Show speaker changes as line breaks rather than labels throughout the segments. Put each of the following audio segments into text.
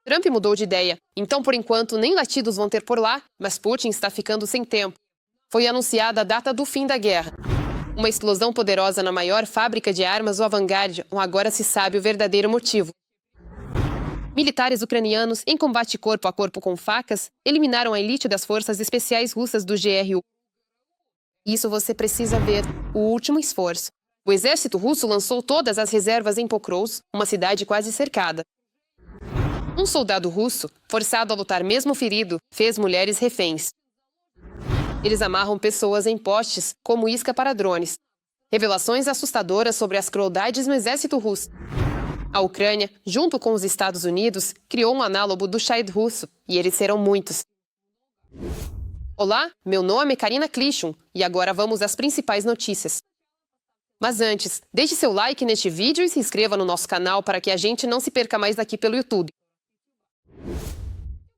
Trump mudou de ideia. Então, por enquanto, nem latidos vão ter por lá, mas Putin está ficando sem tempo. Foi anunciada a data do fim da guerra. Uma explosão poderosa na maior fábrica de armas do Avangard, agora se sabe o verdadeiro motivo. Militares ucranianos, em combate corpo a corpo com facas, eliminaram a elite das forças especiais russas do GRU. Isso você precisa ver, o último esforço. O exército russo lançou todas as reservas em Pokrovsk, uma cidade quase cercada. Um soldado russo, forçado a lutar mesmo ferido, fez mulheres reféns. Eles amarram pessoas em postes, como isca para drones. Revelações assustadoras sobre as crueldades no exército russo. A Ucrânia, junto com os Estados Unidos, criou um análogo do Shahid russo, e eles serão muitos. Olá, meu nome é Karina Klishun, e agora vamos às principais notícias. Mas antes, deixe seu like neste vídeo e se inscreva no nosso canal para que a gente não se perca mais daqui pelo YouTube.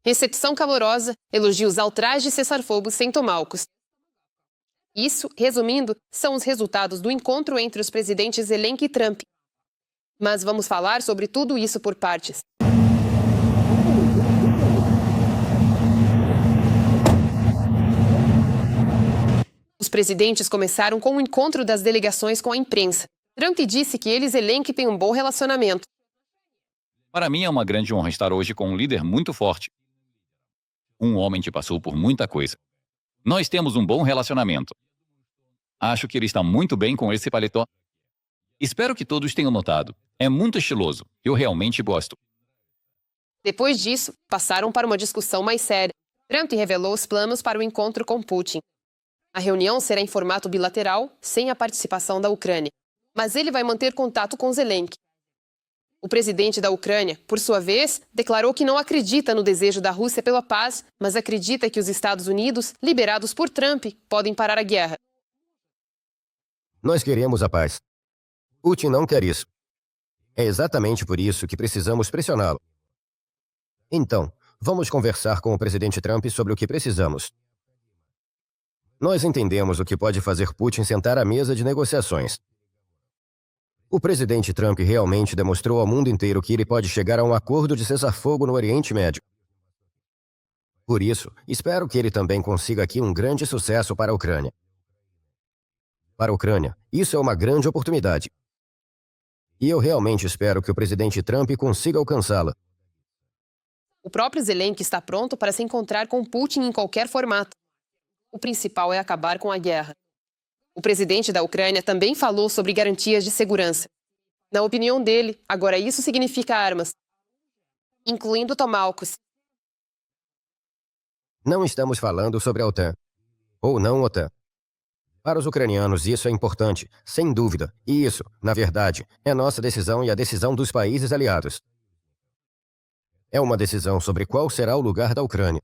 Recepção calorosa, elogios ao traje cessar-fogo sem tomahawks. Isso, resumindo, são os resultados do encontro entre os presidentes Zelensky e Trump. Mas vamos falar sobre tudo isso por partes. Os presidentes começaram com o encontro das delegações com a imprensa. Trump disse que ele e Zelensky têm um bom relacionamento.
Para mim é uma grande honra estar hoje com um líder muito forte. Um homem que passou por muita coisa. Nós temos um bom relacionamento. Acho que ele está muito bem com esse paletó. Espero que todos tenham notado. É muito estiloso. Eu realmente gosto.
Depois disso, passaram para uma discussão mais séria. Trump revelou os planos para o encontro com Putin. A reunião será em formato bilateral, sem a participação da Ucrânia. Mas ele vai manter contato com Zelensky. O presidente da Ucrânia, por sua vez, declarou que não acredita no desejo da Rússia pela paz, mas acredita que os Estados Unidos, liderados por Trump, podem parar a guerra.
Nós queremos a paz. Putin não quer isso. É exatamente por isso que precisamos pressioná-lo. Então, vamos conversar com o presidente Trump sobre o que precisamos. Nós entendemos o que pode fazer Putin sentar à mesa de negociações. O presidente Trump realmente demonstrou ao mundo inteiro que ele pode chegar a um acordo de cessar-fogo no Oriente Médio. Por isso, espero que ele também consiga aqui um grande sucesso para a Ucrânia. Para a Ucrânia, isso é uma grande oportunidade. E eu realmente espero que o presidente Trump consiga alcançá-la.
O próprio Zelensky está pronto para se encontrar com Putin em qualquer formato. O principal é acabar com a guerra. O presidente da Ucrânia também falou sobre garantias de segurança. Na opinião dele, agora isso significa armas, incluindo tomahawks.
Não estamos falando sobre a OTAN. Ou não OTAN. Para os ucranianos isso é importante, sem dúvida. E isso, na verdade, é nossa decisão e a decisão dos países aliados. É uma decisão sobre qual será o lugar da Ucrânia.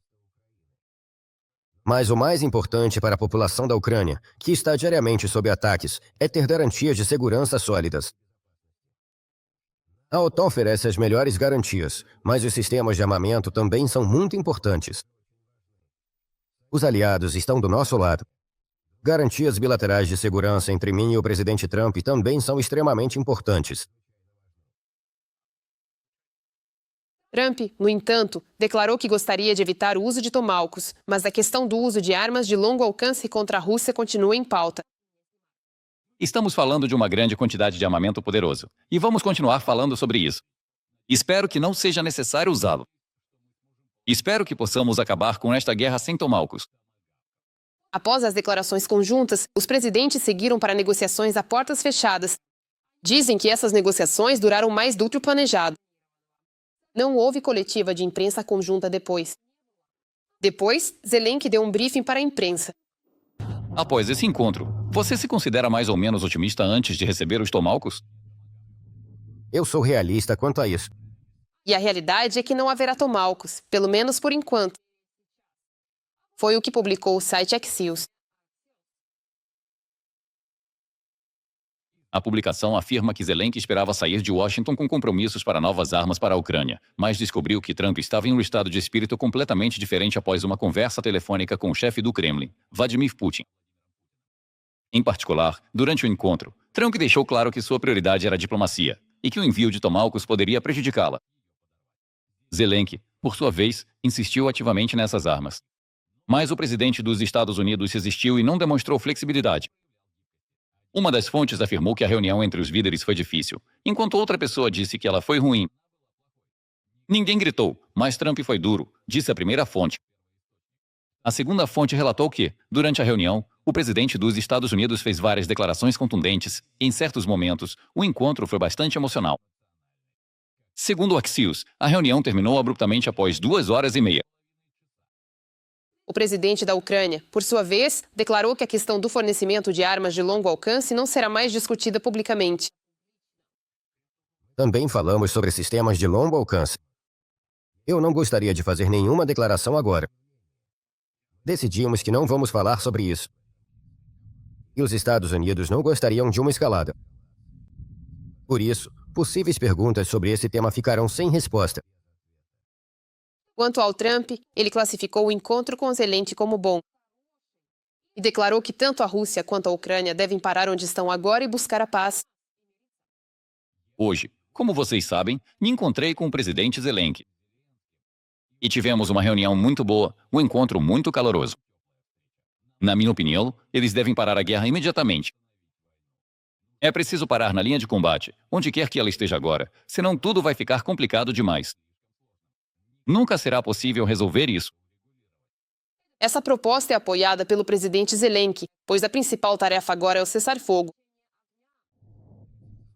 Mas o mais importante para a população da Ucrânia, que está diariamente sob ataques, é ter garantias de segurança sólidas. A OTAN oferece as melhores garantias, mas os sistemas de armamento também são muito importantes. Os aliados estão do nosso lado. Garantias bilaterais de segurança entre mim e o presidente Trump também são extremamente importantes.
Trump, no entanto, declarou que gostaria de evitar o uso de tomahawks, mas a questão do uso de armas de longo alcance contra a Rússia continua em pauta.
Estamos falando de uma grande quantidade de armamento poderoso. E vamos continuar falando sobre isso. Espero que não seja necessário usá-lo. Espero que possamos acabar com esta guerra sem tomahawks.
Após as declarações conjuntas, os presidentes seguiram para negociações a portas fechadas. Dizem que essas negociações duraram mais do que o planejado. Não houve coletiva de imprensa conjunta depois. Depois, Zelensky deu um briefing para a imprensa.
Após esse encontro, você se considera mais ou menos otimista antes de receber os tomahawks?
Eu sou realista quanto a isso.
E a realidade é que não haverá tomahawks, pelo menos por enquanto. Foi o que publicou o site Axios.
A publicação afirma que Zelensky esperava sair de Washington com compromissos para novas armas para a Ucrânia, mas descobriu que Trump estava em um estado de espírito completamente diferente após uma conversa telefônica com o chefe do Kremlin, Vladimir Putin. Em particular, durante o encontro, Trump deixou claro que sua prioridade era a diplomacia e que o envio de tomahawks poderia prejudicá-la. Zelensky, por sua vez, insistiu ativamente nessas armas. Mas o presidente dos Estados Unidos resistiu e não demonstrou flexibilidade. Uma das fontes afirmou que a reunião entre os líderes foi difícil, enquanto outra pessoa disse que ela foi ruim. Ninguém gritou, mas Trump foi duro, disse a primeira fonte. A segunda fonte relatou que, durante a reunião, o presidente dos Estados Unidos fez várias declarações contundentes e, em certos momentos, o encontro foi bastante emocional. Segundo o Axios, a reunião terminou abruptamente após 2 horas e meia.
O presidente da Ucrânia, por sua vez, declarou que a questão do fornecimento de armas de longo alcance não será mais discutida publicamente.
Também falamos sobre sistemas de longo alcance. Eu não gostaria de fazer nenhuma declaração agora. Decidimos que não vamos falar sobre isso. E os Estados Unidos não gostariam de uma escalada. Por isso, possíveis perguntas sobre esse tema ficarão sem resposta.
Quanto ao Trump, ele classificou o encontro com Zelensky como bom e declarou que tanto a Rússia quanto a Ucrânia devem parar onde estão agora e buscar a paz.
Hoje, como vocês sabem, me encontrei com o presidente Zelensky. E tivemos uma reunião muito boa, um encontro muito caloroso. Na minha opinião, eles devem parar a guerra imediatamente. É preciso parar na linha de combate, onde quer que ela esteja agora, senão tudo vai ficar complicado demais. Nunca será possível resolver isso.
Essa proposta é apoiada pelo presidente Zelensky, pois a principal tarefa agora é o cessar-fogo.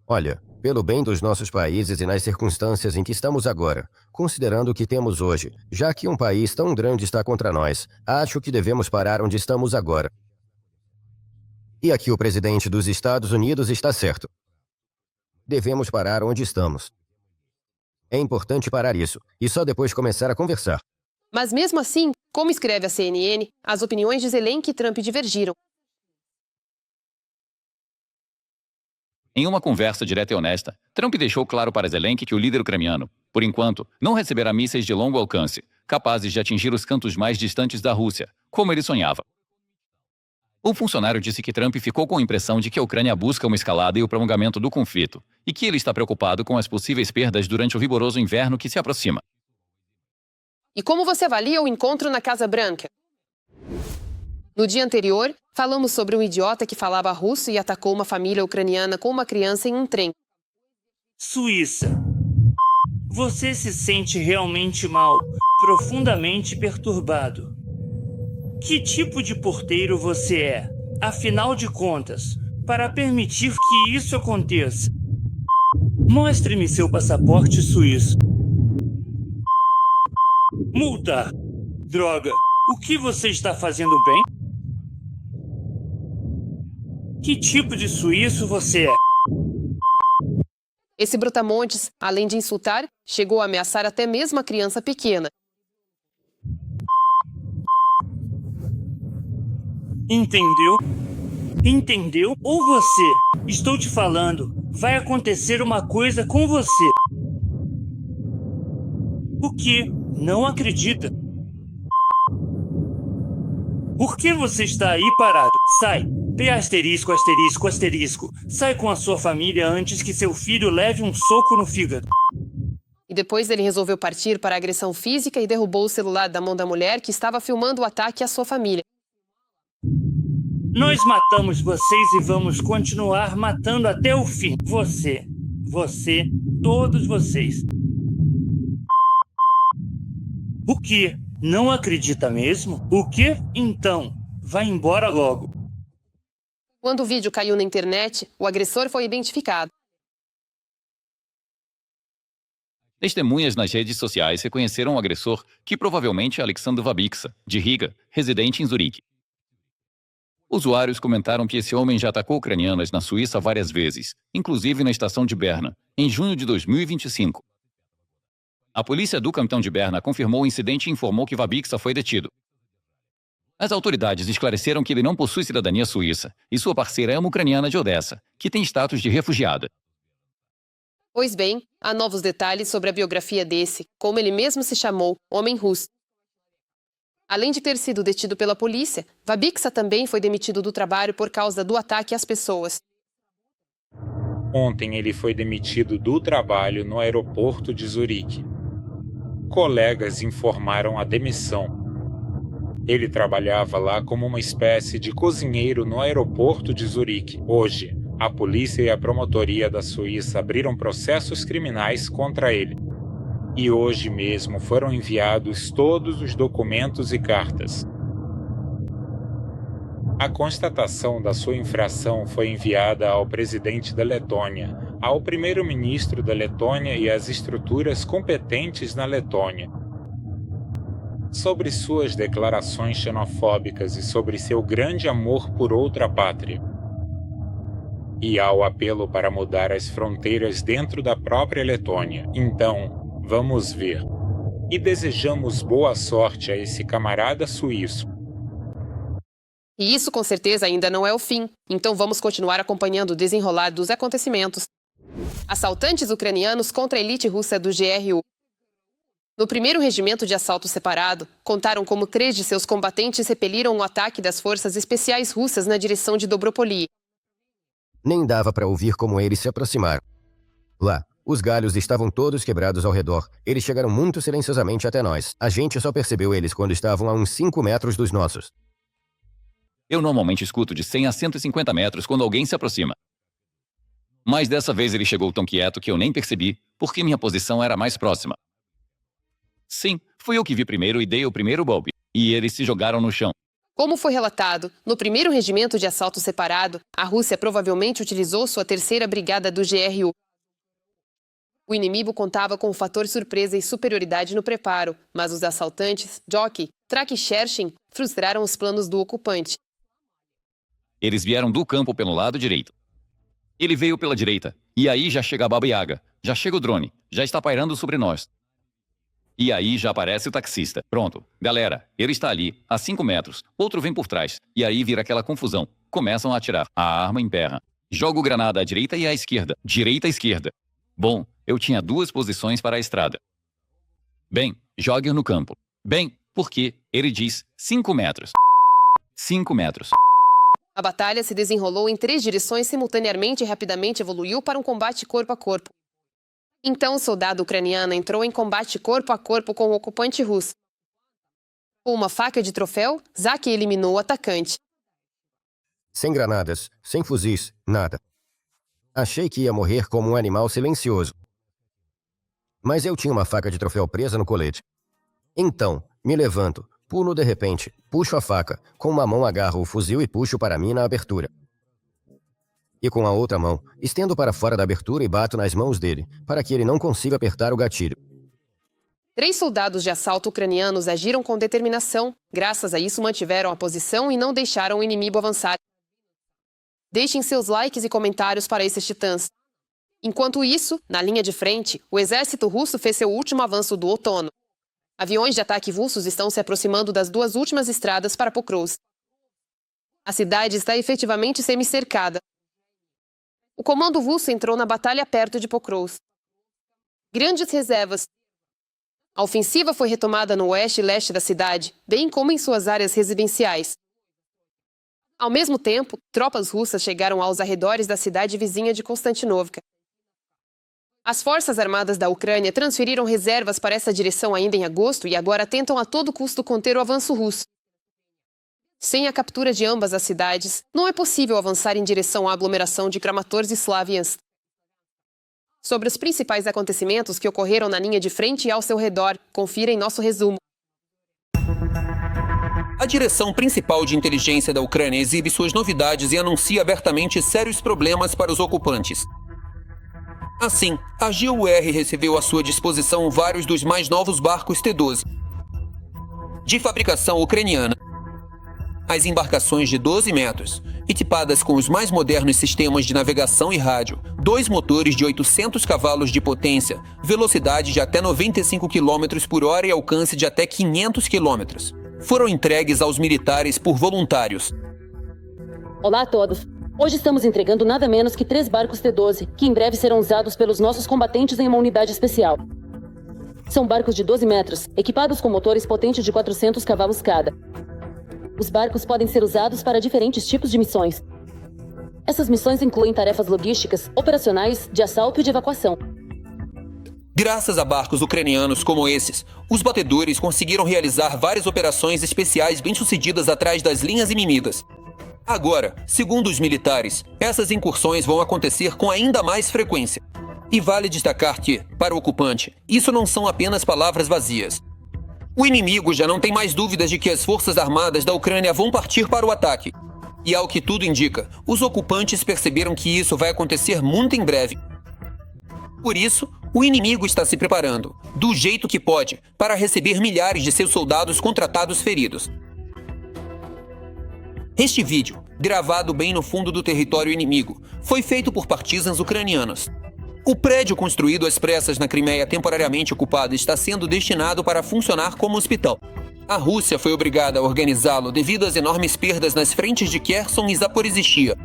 Olha, pelo bem dos nossos países e nas circunstâncias em que estamos agora, considerando o que temos hoje, já que um país tão grande está contra nós, acho que devemos parar onde estamos agora. E aqui o presidente dos Estados Unidos está certo. Devemos parar onde estamos. É importante parar isso, e só depois começar a conversar.
Mas mesmo assim, como escreve a CNN, as opiniões de Zelensky e Trump divergiram.
Em uma conversa direta e honesta, Trump deixou claro para Zelensky que o líder ucraniano, por enquanto, não receberá mísseis de longo alcance, capazes de atingir os cantos mais distantes da Rússia, como ele sonhava. O funcionário disse que Trump ficou com a impressão de que a Ucrânia busca uma escalada e o prolongamento do conflito, e que ele está preocupado com as possíveis perdas durante o rigoroso inverno que se aproxima.
E como você avalia o encontro na Casa Branca? No dia anterior, falamos sobre um idiota que falava russo e atacou uma família ucraniana com uma criança em um trem.
Suíça. Você se sente realmente mal, profundamente perturbado. Que tipo de porteiro você é, afinal de contas, para permitir que isso aconteça? Mostre-me seu passaporte suíço. Multa! Droga! O que você está fazendo bem? Que tipo de suíço você é?
Esse brutamontes, além de insultar, chegou a ameaçar até mesmo a criança pequena.
Entendeu? Entendeu? Ou você? Estou te falando, vai acontecer uma coisa com você. O que? Não acredita? Por que você está aí parado? Sai! P asterisco, asterisco, asterisco. Sai com a sua família antes que seu filho leve um soco no fígado.
E depois ele resolveu partir para a agressão física e derrubou o celular da mão da mulher que estava filmando o ataque à sua família.
Nós matamos vocês e vamos continuar matando até o fim. Você, todos vocês. O quê? Não acredita mesmo? O quê? Então, vai embora logo.
Quando o vídeo caiu na internet, o agressor foi identificado.
Testemunhas nas redes sociais reconheceram o agressor, que provavelmente é Alexander Babiksa, de Riga, residente em Zurique. Usuários comentaram que esse homem já atacou ucranianas na Suíça várias vezes, inclusive na estação de Berna, em junho de 2025. A polícia do cantão de Berna confirmou o incidente e informou que Babiksa foi detido. As autoridades esclareceram que ele não possui cidadania suíça e sua parceira é uma ucraniana de Odessa, que tem status de refugiada.
Pois bem, há novos detalhes sobre a biografia desse, como ele mesmo se chamou, homem russo. Além de ter sido detido pela polícia, Babiksa também foi demitido do trabalho por causa do ataque às pessoas.
Ontem ele foi demitido do trabalho no aeroporto de Zurique. Colegas informaram a demissão. Ele trabalhava lá como uma espécie de cozinheiro no aeroporto de Zurique. Hoje, a polícia e a promotoria da Suíça abriram processos criminais contra ele. E hoje mesmo foram enviados todos os documentos e cartas. A constatação da sua infração foi enviada ao presidente da Letônia, ao primeiro-ministro da Letônia e às estruturas competentes na Letônia. Sobre suas declarações xenofóbicas e sobre seu grande amor por outra pátria. E ao apelo para mudar as fronteiras dentro da própria Letônia. Então, vamos ver. E desejamos boa sorte a esse camarada suíço.
E isso com certeza ainda não é o fim, então vamos continuar acompanhando o desenrolar dos acontecimentos. Assaltantes ucranianos contra a elite russa do GRU. No primeiro regimento de assalto separado, contaram como 3 de seus combatentes repeliram o ataque das forças especiais russas na direção de Dobropoli.
Nem dava para ouvir como eles se aproximaram. Lá, os galhos estavam todos quebrados ao redor. Eles chegaram muito silenciosamente até nós. A gente só percebeu eles quando estavam a uns 5 metros dos nossos.
Eu normalmente escuto de 100 a 150 metros quando alguém se aproxima. Mas dessa vez ele chegou tão quieto que eu nem percebi, porque minha posição era mais próxima. Sim, fui eu que vi primeiro e dei o primeiro golpe, e eles se jogaram no chão.
Como foi relatado, no primeiro regimento de assalto separado, a Rússia provavelmente utilizou sua 3ª brigada do GRU. O inimigo contava com o fator surpresa e superioridade no preparo, mas os assaltantes, Jockey, Trak e Shershin, frustraram os planos do ocupante.
Eles vieram do campo pelo lado direito. Ele veio pela direita, e aí já chega a Baba Yaga, já chega o drone, já está pairando sobre nós. E aí já aparece o taxista. Pronto, galera, ele está ali, a 5 metros, outro vem por trás, e aí vira aquela confusão. Começam a atirar, a arma emperra. Jogo granada à direita e à esquerda, direita e esquerda. Bom, eu tinha 2 posições para a estrada. Bem, jogue no campo. Bem, porque ele diz 5 metros. 5 metros.
A batalha se desenrolou em 3 direções simultaneamente e rapidamente evoluiu para um combate corpo a corpo. Então o soldado ucraniano entrou em combate corpo a corpo com o ocupante russo. Com uma faca de troféu, Zaki eliminou o atacante.
Sem granadas, sem fuzis, nada. Achei que ia morrer como um animal silencioso. Mas eu tinha uma faca de troféu presa no colete. Então, me levanto, pulo de repente, puxo a faca, com uma mão agarro o fuzil e puxo para mim na abertura. E com a outra mão, estendo para fora da abertura e bato nas mãos dele, para que ele não consiga apertar o gatilho.
3 soldados de assalto ucranianos agiram com determinação. Graças a isso mantiveram a posição e não deixaram o inimigo avançar. Deixem seus likes e comentários para esses titãs. Enquanto isso, na linha de frente, o exército russo fez seu último avanço do outono. Aviões de ataque russos estão se aproximando das 2 últimas estradas para Pokrovsk. A cidade está efetivamente semi-cercada. O comando russo entrou na batalha perto de Pokrovsk. Grandes reservas. A ofensiva foi retomada no oeste e leste da cidade, bem como em suas áreas residenciais. Ao mesmo tempo, tropas russas chegaram aos arredores da cidade vizinha de Konstantinovka. As forças armadas da Ucrânia transferiram reservas para essa direção ainda em agosto e agora tentam a todo custo conter o avanço russo. Sem a captura de ambas as cidades, não é possível avançar em direção à aglomeração de Kramatorsk e Slavyansk. Sobre os principais acontecimentos que ocorreram na linha de frente e ao seu redor, confira em nosso resumo.
A direção principal de inteligência da Ucrânia exibe suas novidades e anuncia abertamente sérios problemas para os ocupantes. Assim, a GUR recebeu à sua disposição vários dos mais novos barcos T-12, de fabricação ucraniana. As embarcações de 12 metros, equipadas com os mais modernos sistemas de navegação e rádio, 2 motores de 800 cavalos de potência, velocidade de até 95 km por hora e alcance de até 500 km, foram entregues aos militares por voluntários.
Olá a todos. Hoje estamos entregando nada menos que 3 barcos T-12, que em breve serão usados pelos nossos combatentes em uma unidade especial. São barcos de 12 metros, equipados com motores potentes de 400 cavalos cada. Os barcos podem ser usados para diferentes tipos de missões. Essas missões incluem tarefas logísticas, operacionais, de assalto e de evacuação.
Graças a barcos ucranianos como esses, os batedores conseguiram realizar várias operações especiais bem-sucedidas atrás das linhas inimigas. Agora, segundo os militares, essas incursões vão acontecer com ainda mais frequência. E vale destacar que, para o ocupante, isso não são apenas palavras vazias. O inimigo já não tem mais dúvidas de que as forças armadas da Ucrânia vão partir para o ataque. E ao que tudo indica, os ocupantes perceberam que isso vai acontecer muito em breve. Por isso, o inimigo está se preparando, do jeito que pode, para receber milhares de seus soldados contratados feridos. Este vídeo, gravado bem no fundo do território inimigo, foi feito por partisans ucranianos. O prédio construído às pressas na Crimeia temporariamente ocupada está sendo destinado para funcionar como hospital. A Rússia foi obrigada a organizá-lo devido às enormes perdas nas frentes de Kherson e Zaporizhzhia.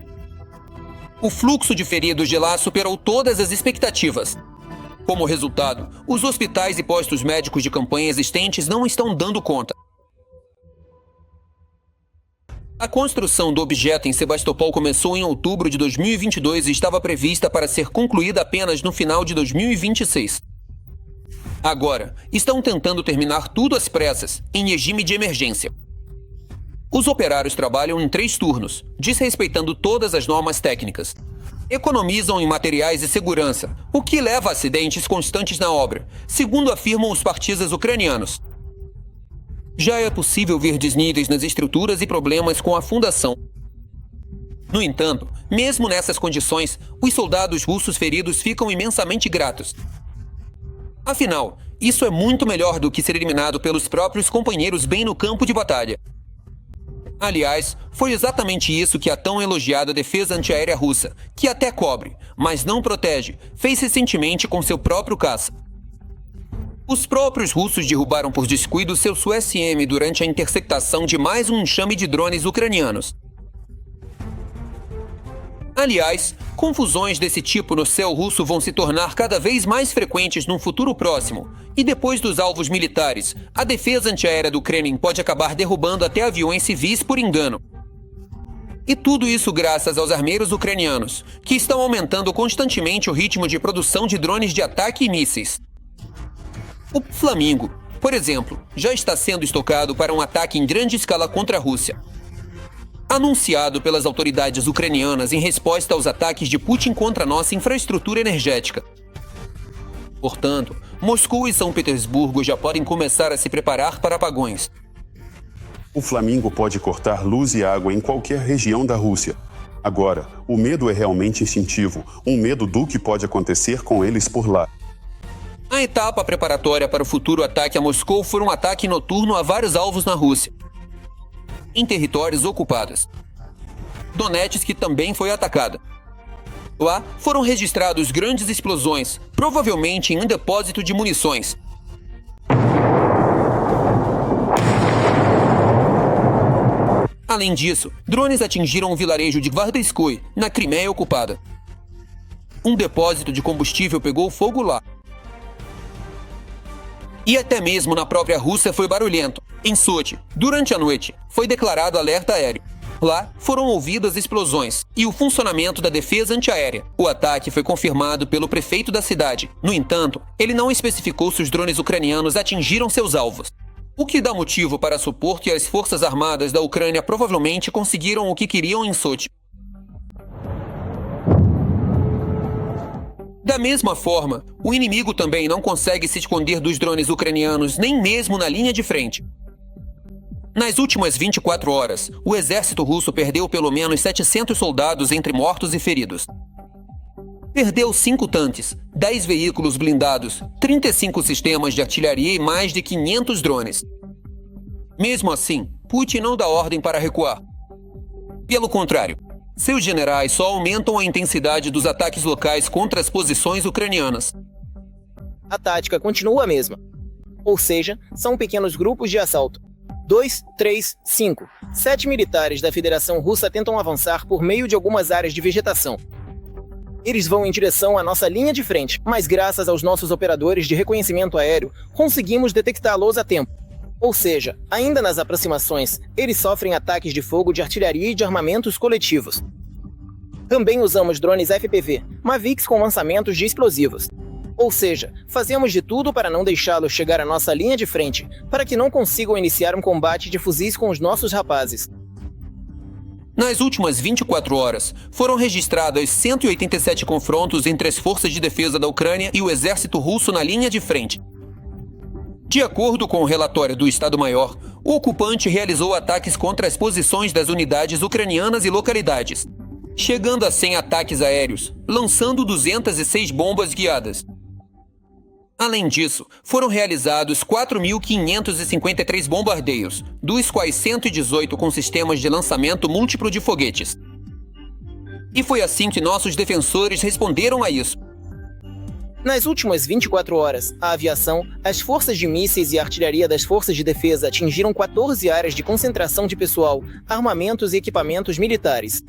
O fluxo de feridos de lá superou todas as expectativas. Como resultado, os hospitais e postos médicos de campanha existentes não estão dando conta. A construção do objeto em Sebastopol começou em outubro de 2022 e estava prevista para ser concluída apenas no final de 2026. Agora, estão tentando terminar tudo às pressas, em regime de emergência. Os operários trabalham em 3 turnos, desrespeitando todas as normas técnicas. Economizam em materiais e segurança, o que leva a acidentes constantes na obra, segundo afirmam os partisans ucranianos. Já é possível ver desníveis nas estruturas e problemas com a fundação. No entanto, mesmo nessas condições, os soldados russos feridos ficam imensamente gratos. Afinal, isso é muito melhor do que ser eliminado pelos próprios companheiros bem no campo de batalha. Aliás, foi exatamente isso que a tão elogiada defesa antiaérea russa, que até cobre, mas não protege, fez recentemente com seu próprio caça. Os próprios russos derrubaram por descuido seu Su-SM durante a interceptação de mais um enxame de drones ucranianos. Aliás, confusões desse tipo no céu russo vão se tornar cada vez mais frequentes num futuro próximo, e depois dos alvos militares, a defesa antiaérea do Kremlin pode acabar derrubando até aviões civis por engano. E tudo isso graças aos armeiros ucranianos, que estão aumentando constantemente o ritmo de produção de drones de ataque e mísseis. O Flamingo, por exemplo, já está sendo estocado para um ataque em grande escala contra a Rússia. Anunciado pelas autoridades ucranianas em resposta aos ataques de Putin contra nossa infraestrutura energética. Portanto, Moscou e São Petersburgo já podem começar a se preparar para apagões.
O Flamingo pode cortar luz e água em qualquer região da Rússia. Agora, o medo é realmente instintivo, um medo do que pode acontecer com eles por lá.
A etapa preparatória para o futuro ataque a Moscou foi um ataque noturno a vários alvos na Rússia, em territórios ocupados. Donetsk também foi atacada. Lá foram registrados grandes explosões, provavelmente em um depósito de munições. Além disso, drones atingiram o vilarejo de Gvardeyskoye, na Crimeia ocupada. Um depósito de combustível pegou fogo lá. E até mesmo na própria Rússia foi barulhento. Em Sochi, durante a noite, foi declarado alerta aéreo. Lá foram ouvidas explosões e o funcionamento da defesa antiaérea. O ataque foi confirmado pelo prefeito da cidade. No entanto, ele não especificou se os drones ucranianos atingiram seus alvos. O que dá motivo para supor que as forças armadas da Ucrânia provavelmente conseguiram o que queriam em Sochi. Da mesma forma, o inimigo também não consegue se esconder dos drones ucranianos nem mesmo na linha de frente. Nas últimas 24 horas, o exército russo perdeu pelo menos 700 soldados entre mortos e feridos. Perdeu 5 tanques, 10 veículos blindados, 35 sistemas de artilharia e mais de 500 drones. Mesmo assim, Putin não dá ordem para recuar. Pelo contrário, seus generais só aumentam a intensidade dos ataques locais contra as posições ucranianas.
A tática continua a mesma. Ou seja, são pequenos grupos de assalto. 2, 3, 5. 7 militares da Federação Russa tentam avançar por meio de algumas áreas de vegetação. Eles vão em direção à nossa linha de frente, mas graças aos nossos operadores de reconhecimento aéreo, conseguimos detectá-los a tempo. Ou seja, ainda nas aproximações, eles sofrem ataques de fogo de artilharia e de armamentos coletivos. Também usamos drones FPV, Mavics com lançamentos de explosivos. Ou seja, fazemos de tudo para não deixá-los chegar à nossa linha de frente, para que não consigam iniciar um combate de fuzis com os nossos rapazes.
Nas últimas 24 horas, foram registrados 187 confrontos entre as forças de defesa da Ucrânia e o exército russo na linha de frente. De acordo com o relatório do Estado-Maior, o ocupante realizou ataques contra as posições das unidades ucranianas e localidades, chegando a 100 ataques aéreos, lançando 206 bombas guiadas. Além disso, foram realizados 4.553 bombardeios, dos quais 118 com sistemas de lançamento múltiplo de foguetes. E foi assim que nossos defensores responderam a isso.
Nas últimas 24 horas, a aviação, as forças de mísseis e artilharia das forças de defesa atingiram 14 áreas de concentração de pessoal, armamentos e equipamentos militares.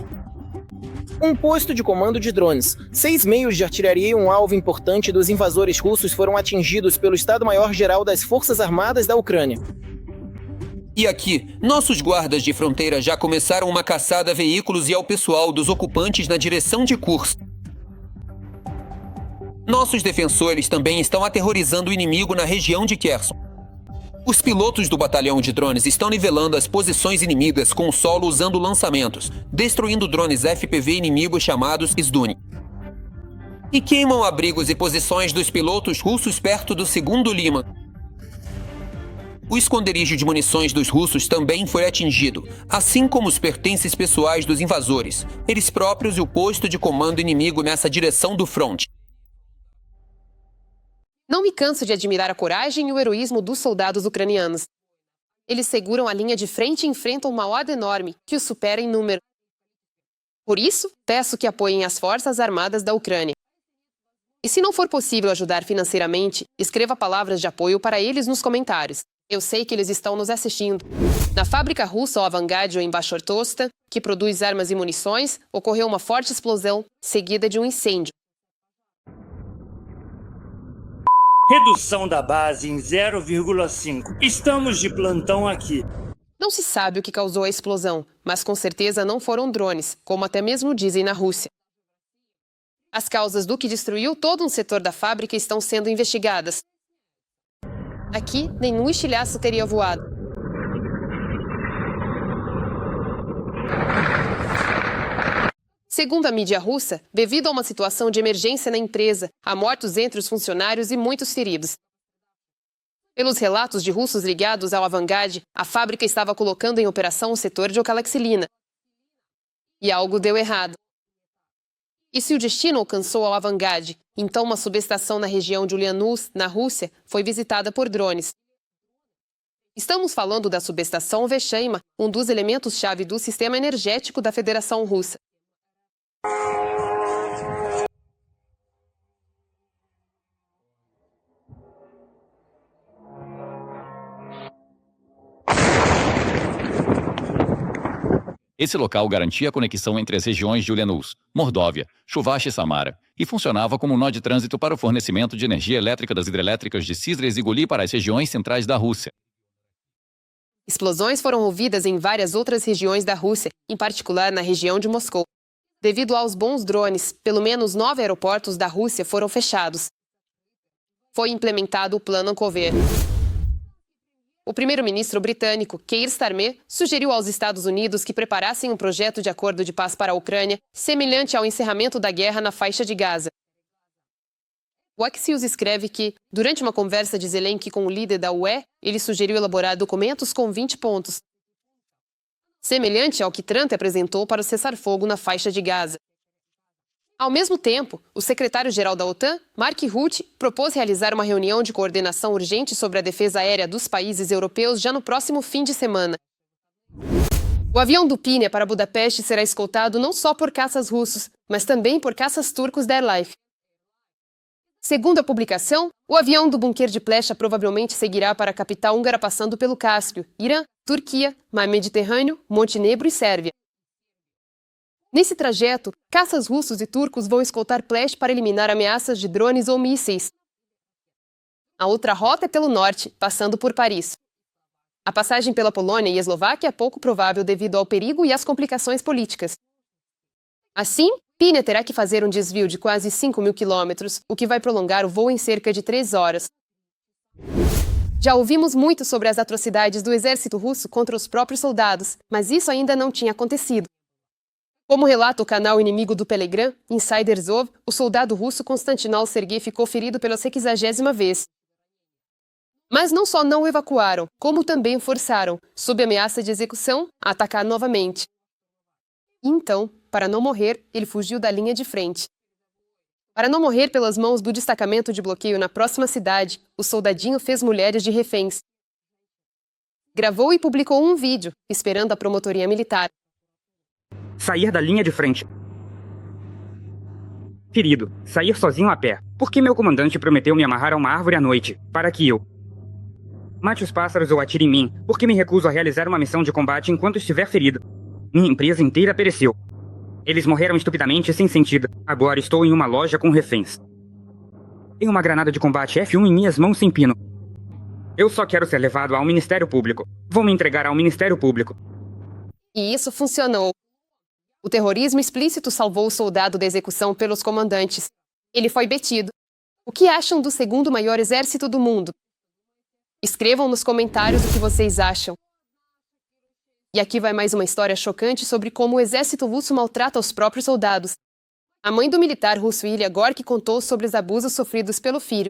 Um posto de comando de drones, 6 meios de artilharia e um alvo importante dos invasores russos foram atingidos pelo Estado-Maior-Geral das Forças Armadas da Ucrânia.
E aqui, nossos guardas de fronteira já começaram uma caçada a veículos e ao pessoal dos ocupantes na direção de Kursk. Nossos defensores também estão aterrorizando o inimigo na região de Kherson. Os pilotos do batalhão de drones estão nivelando as posições inimigas com o solo usando lançamentos, destruindo drones FPV inimigos chamados Zduni. E queimam abrigos e posições dos pilotos russos perto do 2º Lima. O esconderijo de munições dos russos também foi atingido, assim como os pertences pessoais dos invasores, eles próprios e o posto de comando inimigo nessa direção do fronte.
Não me canso de admirar a coragem e o heroísmo dos soldados ucranianos. Eles seguram a linha de frente e enfrentam uma horda enorme, que os supera em número. Por isso, peço que apoiem as Forças Armadas da Ucrânia. E se não for possível ajudar financeiramente, escreva palavras de apoio para eles nos comentários. Eu sei que eles estão nos assistindo. Na fábrica russa Avangadio em Bashortostan, que produz armas e munições, ocorreu uma forte explosão, seguida de um incêndio.
Redução da base em 0,5. Estamos de plantão aqui.
Não se sabe o que causou a explosão, mas com certeza não foram drones, como até mesmo dizem na Rússia. As causas do que destruiu todo um setor da fábrica estão sendo investigadas. Aqui, nenhum estilhaço teria voado. Segundo a mídia russa, devido a uma situação de emergência na empresa, há mortos entre os funcionários e muitos feridos. Pelos relatos de russos ligados ao Avangard, a fábrica estava colocando em operação o setor de ocalaxilina. E algo deu errado. E se o destino alcançou ao Avangard, então uma subestação na região de Ulyanovsk, na Rússia, foi visitada por drones. Estamos falando da subestação Vesheima, um dos elementos-chave do sistema energético da Federação Russa.
Esse local garantia a conexão entre as regiões de Ulyanovsk, Mordóvia, Chuvash e Samara, e funcionava como nó de trânsito para o fornecimento de energia elétrica das hidrelétricas de Sizres e Guli para as regiões centrais da Rússia.
Explosões foram ouvidas em várias outras regiões da Rússia, em particular na região de Moscou. Devido aos bons drones, pelo menos 9 aeroportos da Rússia foram fechados. Foi implementado o Plano Ancover. O primeiro-ministro britânico, Keir Starmer, sugeriu aos Estados Unidos que preparassem um projeto de acordo de paz para a Ucrânia, semelhante ao encerramento da guerra na faixa de Gaza. O Axios escreve que, durante uma conversa de Zelensky com o líder da UE, ele sugeriu elaborar documentos com 20 pontos, semelhante ao que Trump apresentou para o cessar-fogo na faixa de Gaza. Ao mesmo tempo, o secretário-geral da OTAN, Mark Rutte, propôs realizar uma reunião de coordenação urgente sobre a defesa aérea dos países europeus já no próximo fim de semana. O avião do Pinia para Budapeste será escoltado não só por caças russos, mas também por caças turcos da Airlife. Segundo a publicação, o avião do bunker de Plecha provavelmente seguirá para a capital húngara passando pelo Cáspio, Irã, Turquia, Mar Mediterrâneo, Montenegro e Sérvia. Nesse trajeto, caças russos e turcos vão escoltar Plecha para eliminar ameaças de drones ou mísseis. A outra rota é pelo norte, passando por Paris. A passagem pela Polônia e Eslováquia é pouco provável devido ao perigo e às complicações políticas. Assim, Pínia terá que fazer um desvio de quase 5.000 quilômetros, o que vai prolongar o voo em cerca de 3 horas. Já ouvimos muito sobre as atrocidades do exército russo contra os próprios soldados, mas isso ainda não tinha acontecido. Como relata o canal inimigo do Telegram, Insider Zov, o soldado russo Konstantinol Sergei ficou ferido pela 60ª vez. Mas não só não o evacuaram, como também o forçaram, sob ameaça de execução, a atacar novamente. Então, para não morrer, ele fugiu da linha de frente. Para não morrer pelas mãos do destacamento de bloqueio na próxima cidade, o soldadinho fez mulheres de reféns. Gravou e publicou um vídeo, esperando a promotoria militar.
Sair da linha de frente. Ferido, sair sozinho a pé. Por que meu comandante prometeu me amarrar a uma árvore à noite, para que eu mate os pássaros ou atire em mim, porque me recuso a realizar uma missão de combate enquanto estiver ferido? Minha empresa inteira pereceu. Eles morreram estupidamente sem sentido. Agora estou em uma loja com reféns. Tenho uma granada de combate F1 em minhas mãos sem pino. Eu só quero ser levado ao Ministério Público. Vou me entregar ao Ministério Público.
E isso funcionou. O terrorismo explícito salvou o soldado da execução pelos comandantes. Ele foi detido. O que acham do segundo maior exército do mundo? Escrevam nos comentários o que vocês acham. E aqui vai mais uma história chocante sobre como o exército russo maltrata os próprios soldados. A mãe do militar russo Ilya Gorky contou sobre os abusos sofridos pelo filho.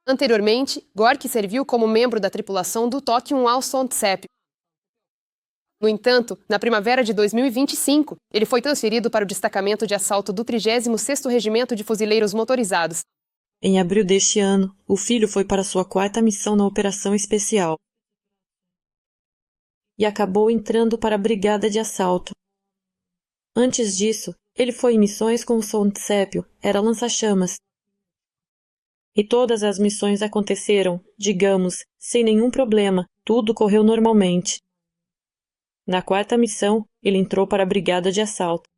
Anteriormente, Gorky serviu como membro da tripulação do Tokyo Al-Sontsep. No entanto, na primavera de 2025, ele foi transferido para o destacamento de assalto do 36º Regimento de Fuzileiros Motorizados.
Em abril deste ano, o filho foi para sua 4ª missão na Operação Especial e acabou entrando para a Brigada de Assalto. Antes disso, ele foi em missões com o Sontsepio, era lança-chamas. E todas as missões aconteceram, digamos, sem nenhum problema, tudo correu normalmente. Na 4ª missão, ele entrou para a Brigada de Assalto.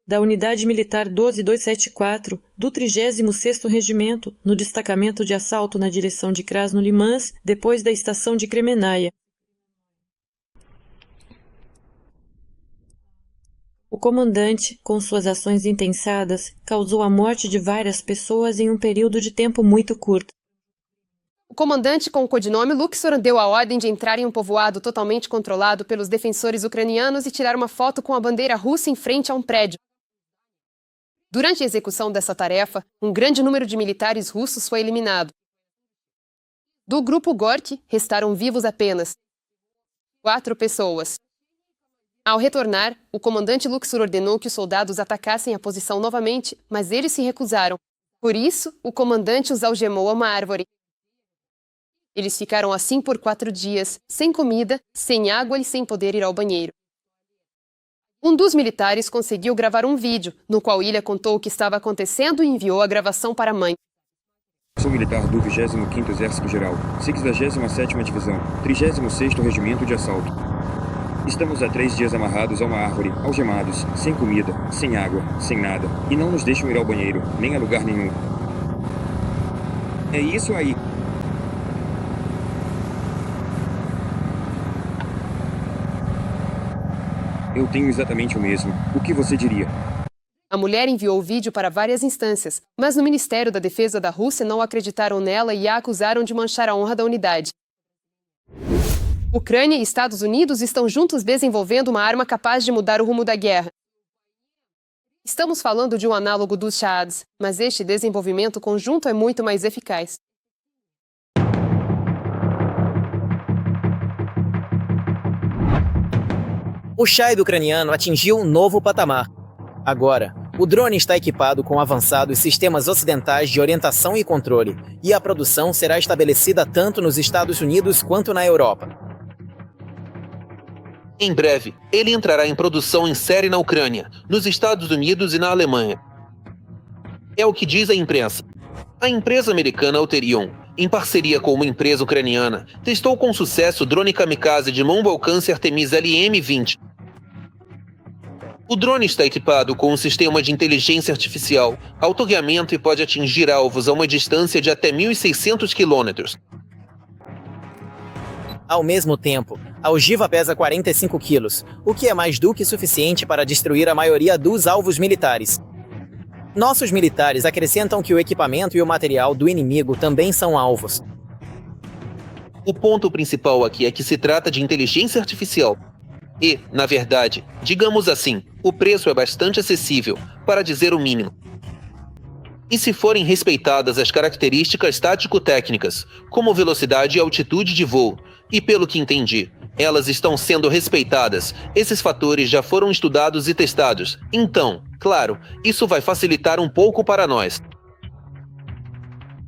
Da Unidade Militar 12274, do 36º Regimento, no destacamento de assalto na direção de Krasnolimansk, depois da estação de Kremenaia. O comandante, com suas ações intensadas, causou a morte de várias pessoas em um período de tempo muito curto.
O comandante com o codinome Luxor deu a ordem de entrar em um povoado totalmente controlado pelos defensores ucranianos e tirar uma foto com a bandeira russa em frente a um prédio. Durante a execução dessa tarefa, um grande número de militares russos foi eliminado. Do grupo Gorky, restaram vivos apenas 4 pessoas. Ao retornar, o comandante Luxor ordenou que os soldados atacassem a posição novamente, mas eles se recusaram. Por isso, o comandante os algemou a uma árvore. Eles ficaram assim por 4 dias, sem comida, sem água e sem poder ir ao banheiro. Um dos militares conseguiu gravar um vídeo, no qual Ilya contou o que estava acontecendo e enviou a gravação para a mãe.
Sou militar do 25º Exército Geral, 67ª Divisão, 36º Regimento de Assalto. Estamos há 3 dias amarrados a uma árvore, algemados, sem comida, sem água, sem nada, e não nos deixam ir ao banheiro, nem a lugar nenhum. É isso aí. Eu tenho exatamente o mesmo. O que você diria?
A mulher enviou o vídeo para várias instâncias, mas no Ministério da Defesa da Rússia não acreditaram nela e a acusaram de manchar a honra da unidade. Ucrânia e Estados Unidos estão juntos desenvolvendo uma arma capaz de mudar o rumo da guerra. Estamos falando de um análogo dos Shahads, mas este desenvolvimento conjunto é muito mais eficaz.
O Shahid ucraniano atingiu um novo patamar. Agora, o drone está equipado com avançados sistemas ocidentais de orientação e controle, e a produção será estabelecida tanto nos Estados Unidos quanto na Europa.
Em breve, ele entrará em produção em série na Ucrânia, nos Estados Unidos e na Alemanha. É o que diz a imprensa. A empresa americana Alterion, em parceria com uma empresa ucraniana, testou com sucesso o drone kamikaze de mão ao alcance Artemis LM-20. O drone está equipado com um sistema de inteligência artificial, autoguiamento e pode atingir alvos a uma distância de até 1.600 quilômetros.
Ao mesmo tempo, A ogiva pesa 45 quilos, o que é mais do que suficiente para destruir a maioria dos alvos militares. Nossos militares acrescentam que o equipamento e o material do inimigo também são alvos.
O ponto principal aqui é que se trata de inteligência artificial. E, na verdade, digamos assim, o preço é bastante acessível, para dizer o mínimo. E se forem respeitadas as características tático-técnicas, como velocidade e altitude de voo, e pelo que entendi, elas estão sendo respeitadas, esses fatores já foram estudados e testados. Então, claro, isso vai facilitar um pouco para nós.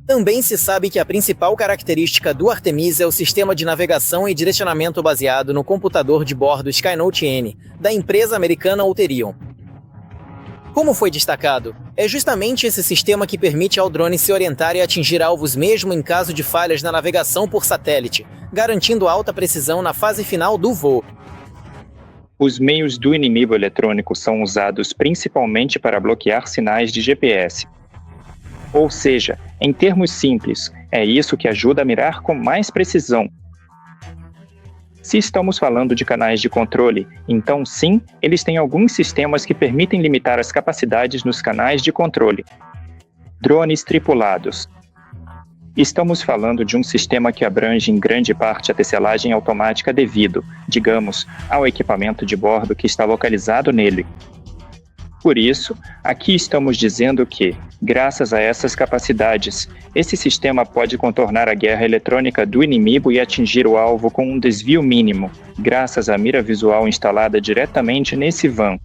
Também se sabe que a principal característica do Artemis é o sistema de navegação e direcionamento baseado no computador de bordo Skynote N, da empresa americana Ulterion. Como foi destacado, é justamente esse sistema que permite ao drone se orientar e atingir alvos mesmo em caso de falhas na navegação por satélite, garantindo alta precisão na fase final do voo.
Os meios do inimigo eletrônico são usados principalmente para bloquear sinais de GPS. Ou seja, em termos simples, é isso que ajuda a mirar com mais precisão. Se estamos falando de canais de controle, então sim, eles têm alguns sistemas que permitem limitar as capacidades nos canais de controle. Drones tripulados. Estamos falando de um sistema que abrange em grande parte a tecelagem automática devido, digamos, ao equipamento de bordo que está localizado nele. Por isso, aqui estamos dizendo que, graças a essas capacidades, esse sistema pode contornar a guerra eletrônica do inimigo e atingir o alvo com um desvio mínimo, graças à mira visual instalada diretamente nesse van.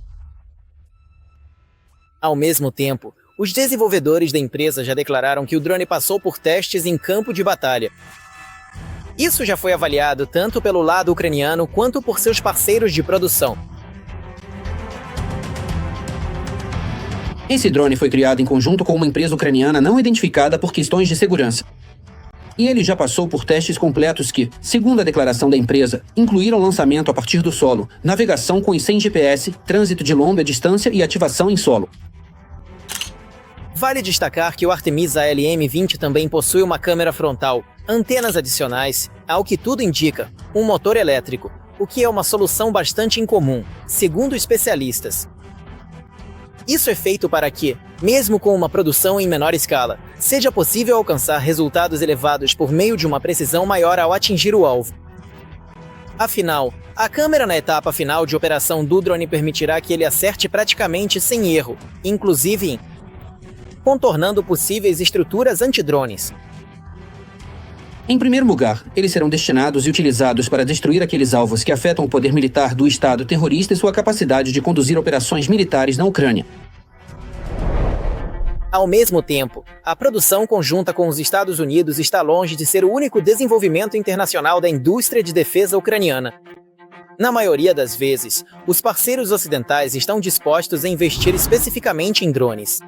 Ao mesmo tempo, os desenvolvedores da empresa já declararam que o drone passou por testes em campo de batalha. Isso já foi avaliado tanto pelo lado ucraniano quanto por seus parceiros de produção.
Esse drone foi criado em conjunto com uma empresa ucraniana não identificada por questões de segurança. E ele já passou por testes completos que, segundo a declaração da empresa, incluíram lançamento a partir do solo, navegação com e sem GPS, trânsito de longa distância e ativação em solo.
Vale destacar que o Artemis ALM-20 também possui uma câmera frontal, antenas adicionais, ao que tudo indica, um motor elétrico, o que é uma solução bastante incomum, segundo especialistas. Isso é feito para que, mesmo com uma produção em menor escala, seja possível alcançar resultados elevados por meio de uma precisão maior ao atingir o alvo. Afinal, a câmera na etapa final de operação do drone permitirá que ele acerte praticamente sem erro, inclusive contornando possíveis estruturas antidrones.
Em primeiro lugar, eles serão destinados e utilizados para destruir aqueles alvos que afetam o poder militar do Estado terrorista e sua capacidade de conduzir operações militares na Ucrânia.
Ao mesmo tempo, a produção conjunta com os Estados Unidos está longe de ser o único desenvolvimento internacional da indústria de defesa ucraniana. Na maioria das vezes, os parceiros ocidentais estão dispostos a investir especificamente em drones.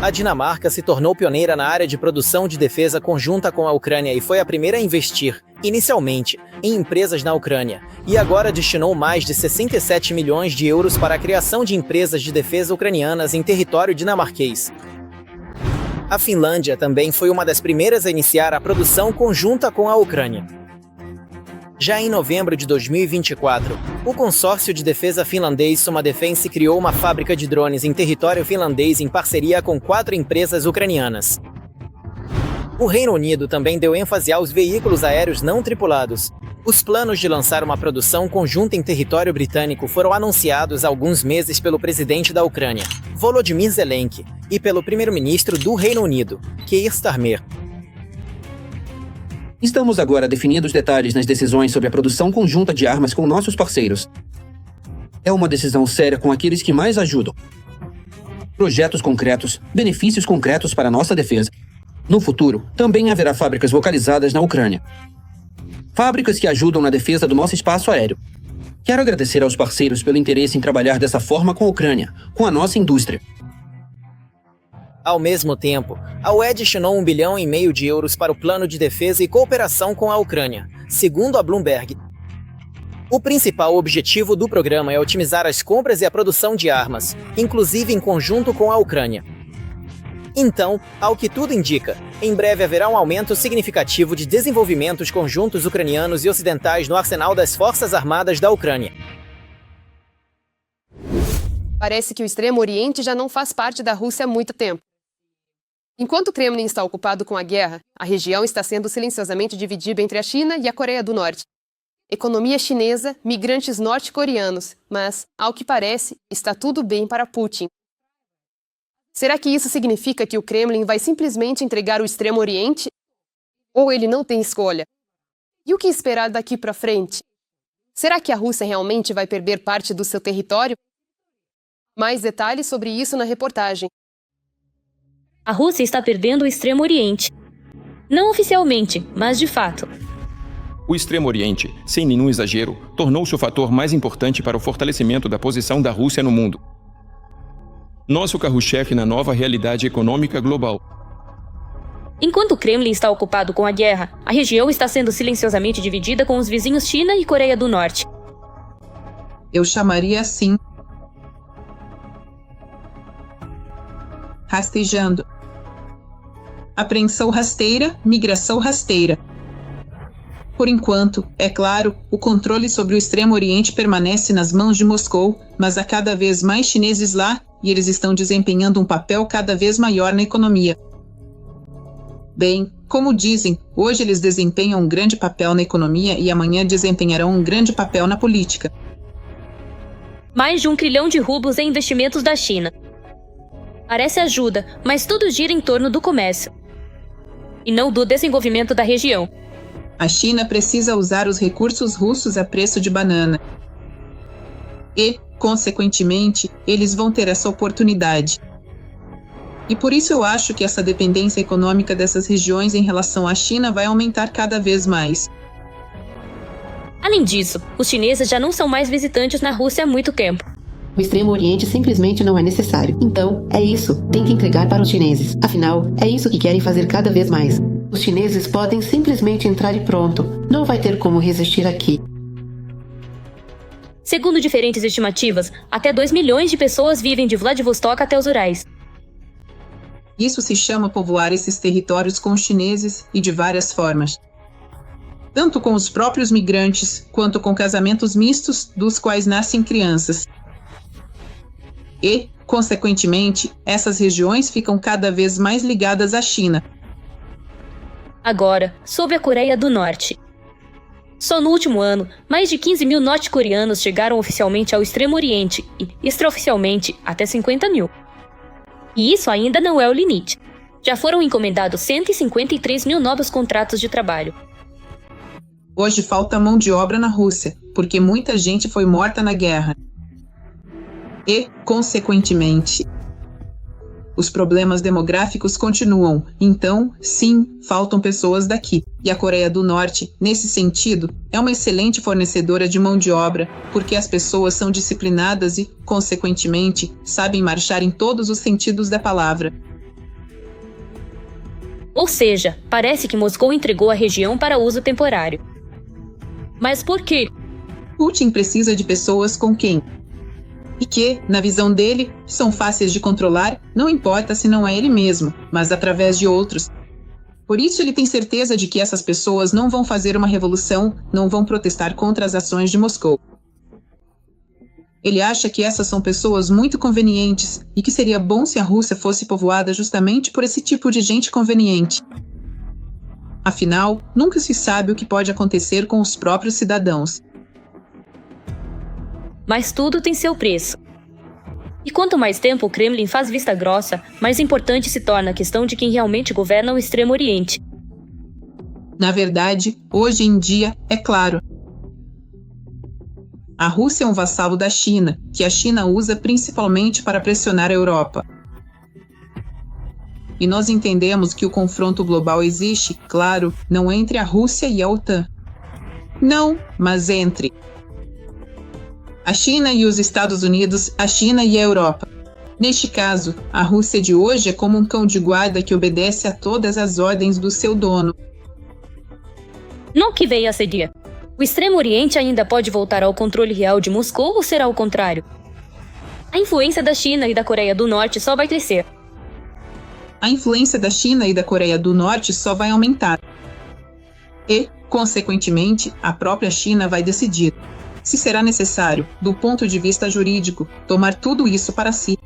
A Dinamarca se tornou pioneira na área de produção de defesa conjunta com a Ucrânia e foi a primeira a investir, inicialmente, em empresas na Ucrânia, e agora destinou mais de 67 milhões de euros para a criação de empresas de defesa ucranianas em território dinamarquês. A Finlândia também foi uma das primeiras a iniciar a produção conjunta com a Ucrânia. Já em novembro de 2024, o consórcio de defesa finlandês Soma Defense criou uma fábrica de drones em território finlandês em parceria com 4 empresas ucranianas. O Reino Unido também deu ênfase aos veículos aéreos não tripulados. Os planos de lançar uma produção conjunta em território britânico foram anunciados há alguns meses pelo presidente da Ucrânia, Volodymyr Zelensky, e pelo primeiro-ministro do Reino Unido, Keir Starmer.
Estamos agora definindo os detalhes nas decisões sobre a produção conjunta de armas com nossos parceiros. É uma decisão séria com aqueles que mais ajudam. Projetos concretos, benefícios concretos para nossa defesa. No futuro, também haverá fábricas localizadas na Ucrânia. Fábricas que ajudam na defesa do nosso espaço aéreo. Quero agradecer aos parceiros pelo interesse em trabalhar dessa forma com a Ucrânia, com a nossa indústria.
Ao mesmo tempo, a UE destinou 1,5 bilhão de euros para o plano de defesa e cooperação com a Ucrânia, segundo a Bloomberg. O principal objetivo do programa é otimizar as compras e a produção de armas, inclusive em conjunto com a Ucrânia. Então, ao que tudo indica, em breve haverá um aumento significativo de desenvolvimentos conjuntos ucranianos e ocidentais no arsenal das Forças Armadas da Ucrânia.
Parece que o Extremo Oriente já não faz parte da Rússia há muito tempo. Enquanto o Kremlin está ocupado com a guerra, a região está sendo silenciosamente dividida entre a China e a Coreia do Norte. Economia chinesa, migrantes norte-coreanos, mas, ao que parece, está tudo bem para Putin. Será que isso significa que o Kremlin vai simplesmente entregar o Extremo Oriente? Ou ele não tem escolha? E o que esperar daqui para frente? Será que a Rússia realmente vai perder parte do seu território? Mais detalhes sobre isso na reportagem.
A Rússia está perdendo o Extremo Oriente. Não oficialmente, mas de fato.
O Extremo Oriente, sem nenhum exagero, tornou-se o fator mais importante para o fortalecimento da posição da Rússia no mundo. Nosso carro-chefe na nova realidade econômica global.
Enquanto o Kremlin está ocupado com a guerra, a região está sendo silenciosamente dividida com os vizinhos China e Coreia do Norte.
Eu chamaria assim. Rastejando. Apreensão rasteira, migração rasteira. Por enquanto, é claro, o controle sobre o Extremo Oriente permanece nas mãos de Moscou, mas há cada vez mais chineses lá e eles estão desempenhando um papel cada vez maior na economia. Bem, como dizem, hoje eles desempenham um grande papel na economia e amanhã desempenharão um grande papel na política.
Mais de 1 trilhão de rublos em investimentos da China. Parece ajuda, mas tudo gira em torno do comércio. E não do desenvolvimento da região.
A China precisa usar os recursos russos a preço de banana. E, consequentemente, eles vão ter essa oportunidade. E por isso eu acho que essa dependência econômica dessas regiões em relação à China vai aumentar cada vez mais.
Além disso, os chineses já não são mais visitantes na Rússia há muito tempo.
O Extremo Oriente simplesmente não é necessário. Então, é isso. Tem que entregar para os chineses. Afinal, é isso que querem fazer cada vez mais. Os chineses podem simplesmente entrar e pronto. Não vai ter como resistir aqui.
Segundo diferentes estimativas, até 2 milhões de pessoas vivem de Vladivostok até os Urais.
Isso se chama povoar esses territórios com os chineses e de várias formas. Tanto com os próprios migrantes, quanto com casamentos mistos dos quais nascem crianças. E, consequentemente, essas regiões ficam cada vez mais ligadas à China.
Agora, sobre a Coreia do Norte. Só no último ano, mais de 15 mil norte-coreanos chegaram oficialmente ao Extremo Oriente e, extraoficialmente, até 50 mil. E isso ainda não é o limite. Já foram encomendados 153 mil novos contratos de trabalho.
Hoje falta mão de obra na Rússia, porque muita gente foi morta na guerra. E, consequentemente, os problemas demográficos continuam. Então, sim, faltam pessoas daqui. E a Coreia do Norte, nesse sentido, é uma excelente fornecedora de mão de obra, porque as pessoas são disciplinadas e, consequentemente, sabem marchar em todos os sentidos da palavra.
Ou seja, parece que Moscou entregou a região para uso temporário. Mas por quê?
Putin precisa de pessoas com quem? E que, na visão dele, são fáceis de controlar, não importa se não é ele mesmo, mas através de outros. Por isso ele tem certeza de que essas pessoas não vão fazer uma revolução, não vão protestar contra as ações de Moscou. Ele acha que essas são pessoas muito convenientes e que seria bom se a Rússia fosse povoada justamente por esse tipo de gente conveniente. Afinal, nunca se sabe o que pode acontecer com os próprios cidadãos.
Mas tudo tem seu preço. E quanto mais tempo o Kremlin faz vista grossa, mais importante se torna a questão de quem realmente governa o Extremo Oriente.
Na verdade, hoje em dia, é claro. A Rússia é um vassalo da China, que a China usa principalmente para pressionar a Europa. E nós entendemos que o confronto global existe, claro, não entre a Rússia e a OTAN. Não, mas entre a China e os Estados Unidos, a China e a Europa. Neste caso, a Rússia de hoje é como um cão de guarda que obedece a todas as ordens do seu dono.
Não que venha a seguir. O Extremo Oriente ainda pode voltar ao controle real de Moscou ou será o contrário? A influência da China e da Coreia do Norte só vai crescer.
a influência da China e da Coreia do Norte só vai aumentar. E, consequentemente, a própria China vai decidir se será necessário, do ponto de vista jurídico, tomar tudo isso para si.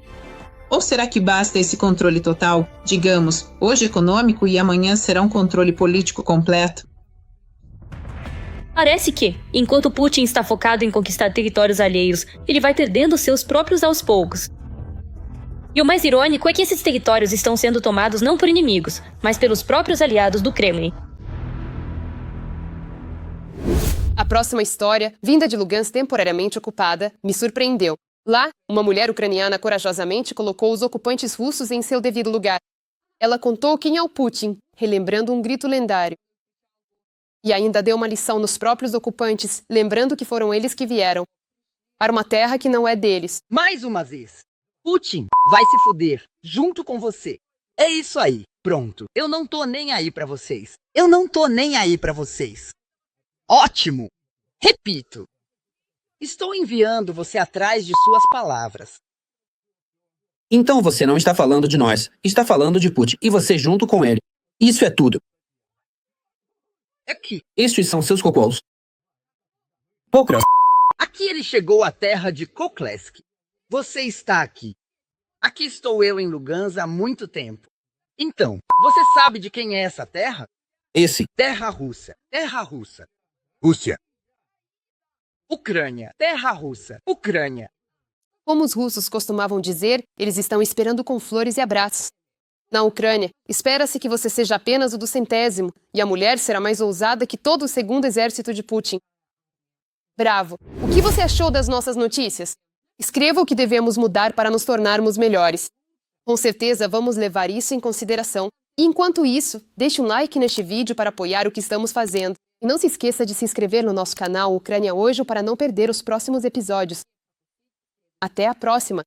Ou será que basta esse controle total, digamos, hoje econômico e amanhã será um controle político completo?
Parece que, enquanto Putin está focado em conquistar territórios alheios, ele vai perdendo seus próprios aos poucos. E o mais irônico é que esses territórios estão sendo tomados não por inimigos, mas pelos próprios aliados do Kremlin.
A próxima história, vinda de Lugansk temporariamente ocupada, me surpreendeu. Lá, uma mulher ucraniana corajosamente colocou os ocupantes russos em seu devido lugar. Ela contou quem é o Putin, relembrando um grito lendário. E ainda deu uma lição nos próprios ocupantes, lembrando que foram eles que vieram para uma terra que não é deles.
Mais uma vez, Putin vai se fuder, junto com você. É isso aí, pronto. Eu não tô nem aí pra vocês. Eu não tô nem aí pra vocês. Ótimo! Repito. Estou enviando você atrás de suas palavras.
Então você não está falando de nós, está falando de Putin, e você junto com ele. Isso é tudo.
Aqui.
Estes são seus cocolos. Pokras.
Aqui ele chegou à terra de Koklesk. Você está aqui. Aqui estou eu em Lugansk há muito tempo. Então, você sabe de quem é essa terra?
Esse.
Terra russa. Terra russa. Rússia. Ucrânia. Terra russa. Ucrânia.
Como os russos costumavam dizer, eles estão esperando com flores e abraços. Na Ucrânia, espera-se que você seja apenas o do 100º, e a mulher será mais ousada que todo o segundo exército de Putin. Bravo! O que você achou das nossas notícias? Escreva o que devemos mudar para nos tornarmos melhores. Com certeza vamos levar isso em consideração. E enquanto isso, deixe um like neste vídeo para apoiar o que estamos fazendo. E não se esqueça de se inscrever no nosso canal Ucrânia Hoje para não perder os próximos episódios. Até a próxima!